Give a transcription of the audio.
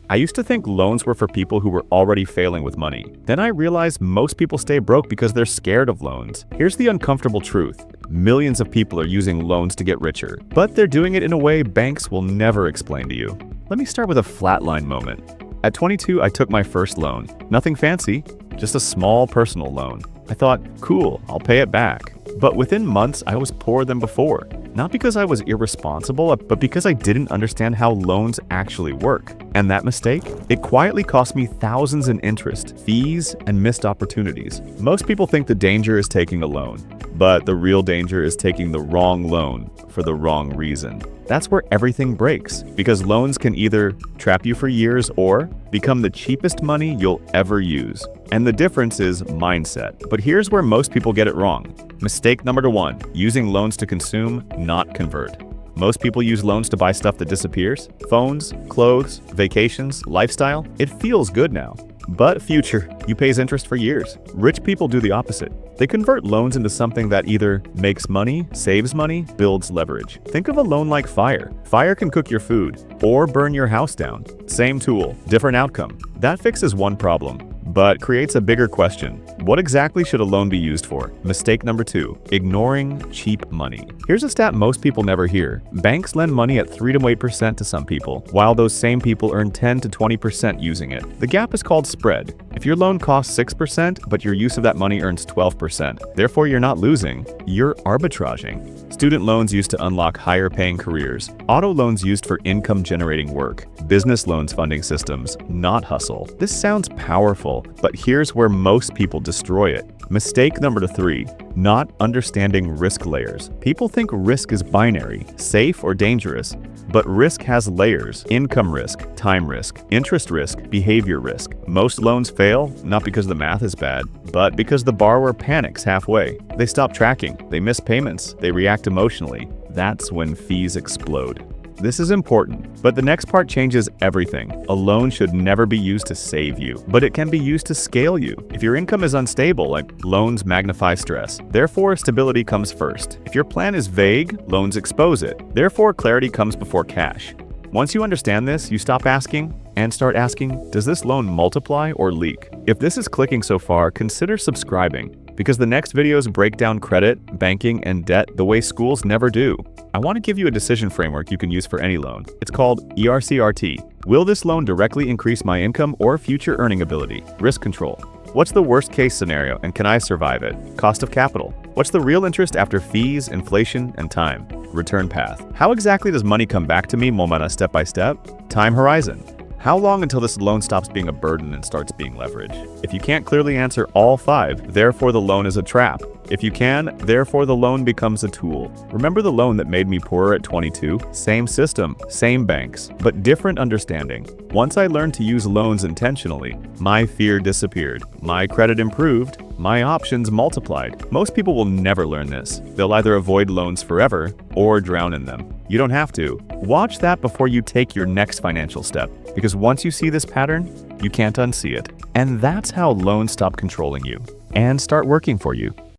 I used to think loans were for people who were already failing with money. Then I realized most people stay broke because they're scared of loans. Here's the uncomfortable truth. Millions of people are using loans to get richer, but they're doing it in a way banks will never explain to you. Let me start with a flatline moment. At 22, I took my first loan. Nothing fancy, just a small personal loan. I thought, cool, I'll pay it back. But within months, I was poorer than before. Not because I was irresponsible, but because I didn't understand how loans actually work. And that mistake? It quietly cost me thousands in interest, fees, and missed opportunities. Most people think the danger is taking a loan, but the real danger is taking the wrong loan for the wrong reason. That's where everything breaks, because loans can either trap you for years or become the cheapest money you'll ever use. And the difference is mindset. But here's where most people get it wrong. Mistake number 1, using loans to consume, not convert. Most people use loans to buy stuff that disappears. Phones, clothes, vacations, lifestyle. It feels good now. But future, you pays interest for years. Rich people do the opposite. They convert loans into something that either makes money, saves money, builds leverage. Think of a loan like fire. Fire can cook your food or burn your house down. Same tool, different outcome. That fixes one problem, but creates a bigger question. What exactly should a loan be used for? Mistake number 2, ignoring cheap money. Here's a stat most people never hear. Banks lend money at 3 to 8% to some people, while those same people earn 10 to 20% using it. The gap is called spread. If your loan costs 6%, but your use of that money earns 12%, therefore you're not losing, you're arbitraging. Student loans used to unlock higher paying careers. Auto loans used for income generating work. Business loans funding systems, not hustle. This sounds powerful, but here's where most people destroy it. Mistake number 3, not understanding risk layers. People think risk is binary, safe or dangerous, but risk has layers: income risk, time risk, interest risk, behavior risk. Most loans fail, not because the math is bad, but because the borrower panics halfway. They stop tracking, they miss payments, they react emotionally. That's when fees explode. This is important, but the next part changes everything. A loan should never be used to save you, but it can be used to scale you. If your income is unstable, like loans magnify stress. Therefore, stability comes first. If your plan is vague, loans expose it. Therefore, clarity comes before cash. Once you understand this, you stop asking and start asking, does this loan multiply or leak? If this is clicking so far, consider subscribing, because the next videos break down credit, banking, and debt the way schools never do. I want to give you a decision framework you can use for any loan. It's called ERCRT. Will this loan directly increase my income or future earning ability? Risk control. What's the worst case scenario and can I survive it? Cost of capital. What's the real interest after fees, inflation, and time? Return path. How exactly does money come back to me Momana step by step? Time horizon. How long until this loan stops being a burden and starts being leverage? If you can't clearly answer all 5, therefore the loan is a trap. If you can, therefore the loan becomes a tool. Remember the loan that made me poorer at 22? Same system, same banks, but different understanding. Once I learned to use loans intentionally, my fear disappeared, my credit improved, my options multiplied. Most people will never learn this. They'll either avoid loans forever or drown in them. You don't have to. Watch that before you take your next financial step, because once you see this pattern, you can't unsee it. And that's how loans stop controlling you and start working for you.